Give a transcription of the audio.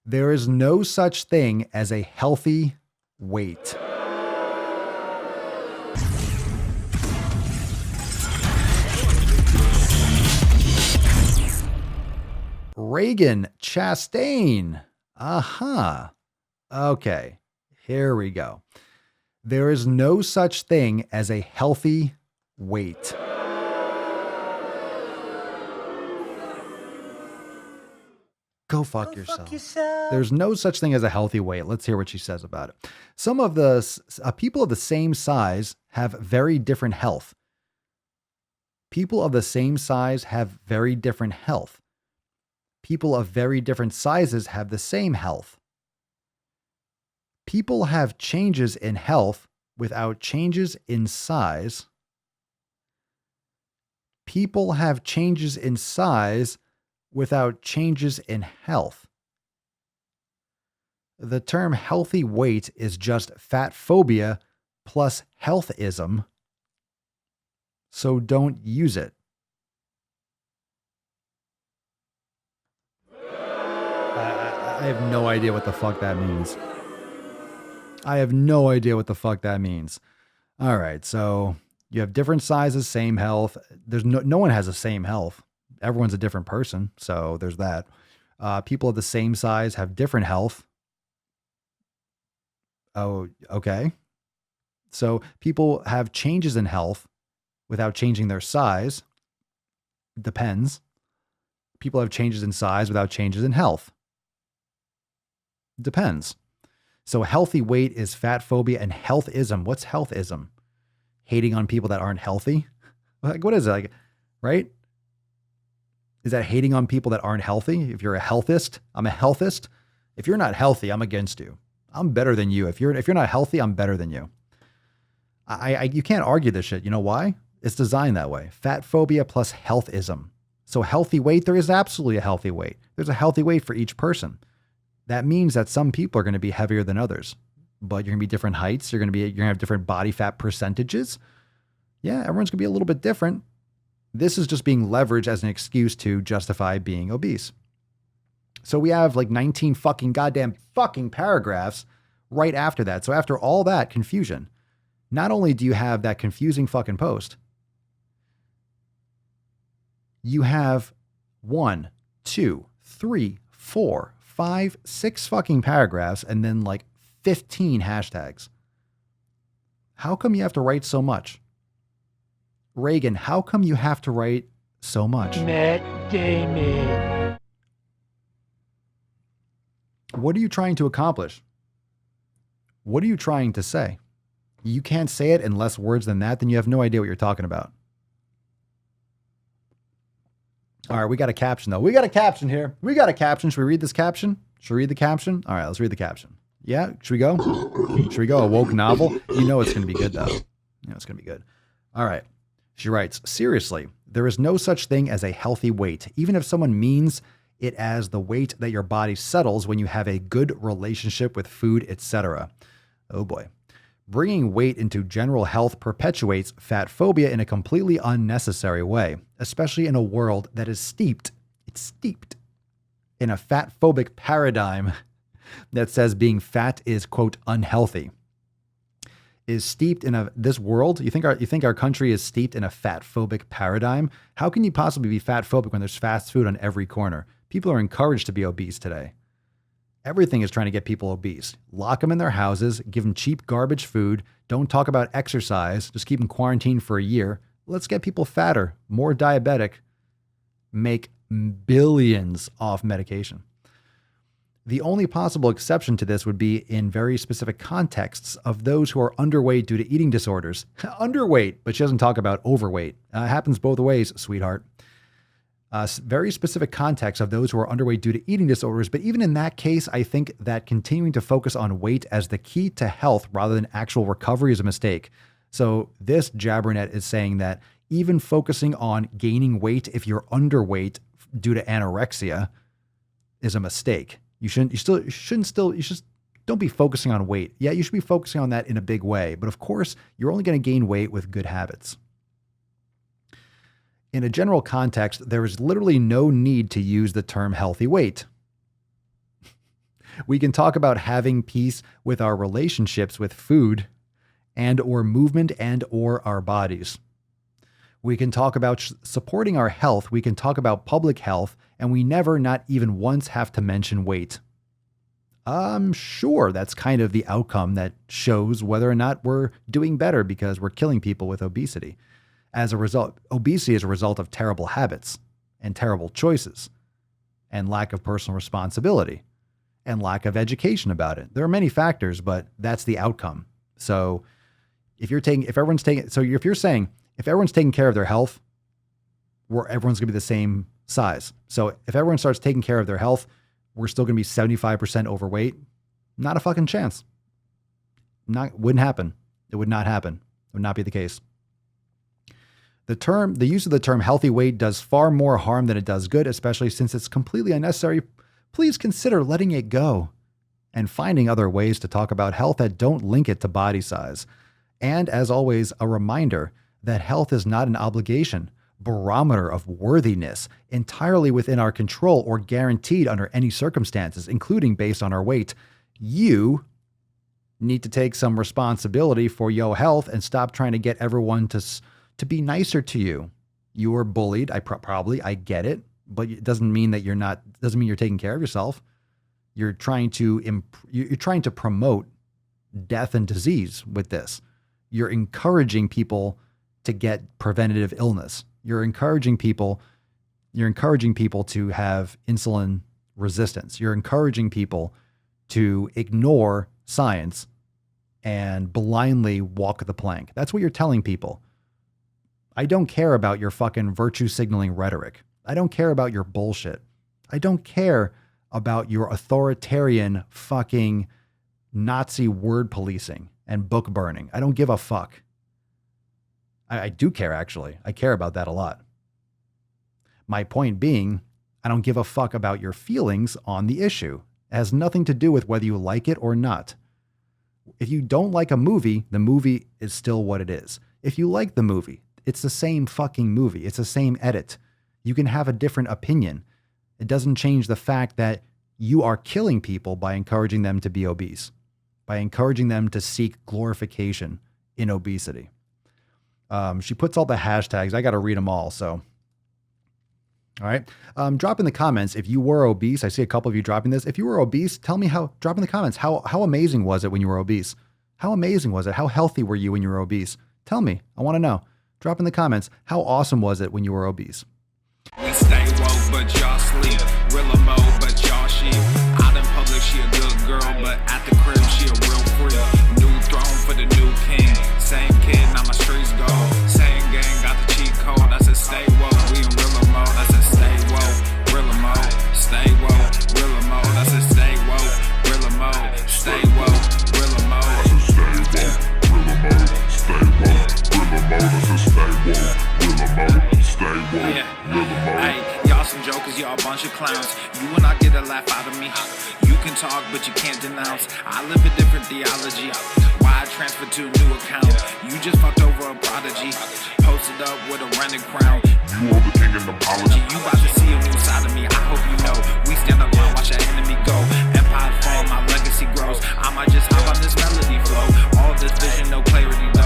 There is no such thing as a healthy weight. Reagan Chastain. Aha. Okay, here we go. There is no such thing as a healthy weight. Go fuck yourself. There's no such thing as a healthy weight. Let's hear what she says about it. Some of the people of the same size have very different health. People of the same size have very different health. People of very different sizes have the same health. People have changes in health without changes in size. People have changes in size without changes in health. The term healthy weight is just fat phobia plus healthism, so don't use it. I have no idea what the fuck that means. I have no idea what the fuck that means. All right, so you have different sizes, same health. There's no one has the same health. Everyone's a different person, so there's that. People of the same size have different health. Oh, okay. So people have changes in health without changing their size. Depends. People have changes in size without changes in health. Depends. So healthy weight is fat phobia, and healthism. What's healthism? Hating on people that aren't healthy? Like, what is it? Like, right? Is that hating on people that aren't healthy? If you're a healthist, I'm a healthist. If you're not healthy, I'm against you. I'm better than you. If you're not healthy, I'm better than you. You can't argue this shit. You know why? It's designed that way. Fat phobia plus healthism. So healthy weight, there is absolutely a healthy weight. There's a healthy weight for each person. That means that some people are going to be heavier than others, but you're going to be different heights. You're going to have different body fat percentages. Yeah, everyone's going to be a little bit different. This is just being leveraged as an excuse to justify being obese. So we have like 19 fucking goddamn fucking paragraphs right after that. So after all that confusion, not only do you have that confusing fucking post, you have 1, 2, 3, 4, 5, 6 fucking paragraphs and then like 15 hashtags. How come you have to write so much? Reagan, how come you have to write so much? Matt Damon. What are you trying to accomplish? What are you trying to say? You can't say it in less words than that, then you have no idea what you're talking about. All right, we got a caption though. We got a caption here. We got a caption. Should we read this caption? Should we read the caption? All right, let's read the caption. Yeah, should we go? Should we go? A woke novel? You know it's going to be good though. You know it's going to be good. All right. She writes, seriously, there is no such thing as a healthy weight, even if someone means it as the weight that your body settles when you have a good relationship with food, etc. Oh boy. Bringing weight into general health perpetuates fat phobia in a completely unnecessary way, especially in a world that is steeped in a fat phobic paradigm that says being fat is, quote, unhealthy. Is steeped in this world? You think our country is steeped in a fat phobic paradigm? How can you possibly be fat phobic when there's fast food on every corner? People are encouraged to be obese today. Everything is trying to get people obese. Lock them in their houses, give them cheap garbage food. Don't talk about exercise. Just keep them quarantined for a year. Let's get people fatter, more diabetic, make billions off medication. The only possible exception to this would be in very specific contexts of those who are underweight due to eating disorders. Underweight, but she doesn't talk about overweight. It happens both ways, sweetheart. Very specific context of those who are underweight due to eating disorders. But even in that case, I think that continuing to focus on weight as the key to health rather than actual recovery is a mistake. So this jabbernet is saying that even focusing on gaining weight if you're underweight due to anorexia is a mistake. You should don't be focusing on weight. Yeah, you should be focusing on that in a big way. But of course, you're only going to gain weight with good habits. In a general context, there is literally no need to use the term healthy weight. We can talk about having peace with our relationships with food and or movement and or our bodies. We can talk about supporting our health. We can talk about public health, and we never, not even once, have to mention weight. I'm sure that's kind of the outcome that shows whether or not we're doing better because we're killing people with obesity. As a result, obesity is a result of terrible habits and terrible choices and lack of personal responsibility and lack of education about it. There are many factors, but that's the outcome. So if everyone's taking care of their health, everyone's going to be the same size. So if everyone starts taking care of their health, we're still going to be 75% overweight. Not a fucking chance. Wouldn't happen. It would not happen. It would not be the case. The use of the term healthy weight does far more harm than it does good, especially since it's completely unnecessary. Please consider letting it go and finding other ways to talk about health that don't link it to body size. And as always, a reminder that health is not an obligation, barometer of worthiness, entirely within our control or guaranteed under any circumstances, including based on our weight. You need to take some responsibility for your health and stop trying to get everyone to be nicer to you. You are bullied. I get it, but it doesn't mean that doesn't mean you're taking care of yourself. You're trying to promote death and disease with this. You're encouraging people to get preventative illness. You're encouraging people to have insulin resistance. You're encouraging people to ignore science and blindly walk the plank. That's what you're telling people. I don't care about your fucking virtue signaling rhetoric. I don't care about your bullshit. I don't care about your authoritarian fucking Nazi word policing and book burning. I don't give a fuck. I do care, actually. I care about that a lot. My point being, I don't give a fuck about your feelings on the issue. It has nothing to do with whether you like it or not. If you don't like a movie, the movie is still what it is. If you like the movie, it's the same fucking movie. It's the same edit. You can have a different opinion. It doesn't change the fact that you are killing people by encouraging them to be obese, by encouraging them to seek glorification in obesity. She puts all the hashtags. I got to read them all. So, all right. Drop in the comments if you were obese. I see a couple of you dropping this. If you were obese, tell me drop in the comments. How amazing was it when you were obese? How amazing was it? How healthy were you when you were obese? Tell me. I want to know. Drop in the comments. How awesome was it when you were obese? We stay woke, but y'all sleep. Real emo, but y'all sheep. Out in public, she a good girl, but at the crib, she a real freak. New throne for the new king. Same kid, now my streets go. Same gang, got the cheat code. I said stay woke, we in real emo. I said stay woke, real emo. Stay woke, real emo. I said stay woke, real emo. Stay woke, real emo. I said stay woke, real emo. Stay woke, real emo. I said stay woke, real emo. Stay woke, real emo. Hey, y'all some jokers, y'all a bunch of clowns. You will not get a laugh out of me. You can talk, but you can't denounce. I live a different theology. Why I transferred to a new account? You just fucked over a prodigy. Posted up with a rented crown. You are the king of apology. You about to see a new side of me. I hope you know. We stand up and watch our enemy go. Empire fall, my legacy grows. I might just hop on this melody flow. All this vision, no clarity.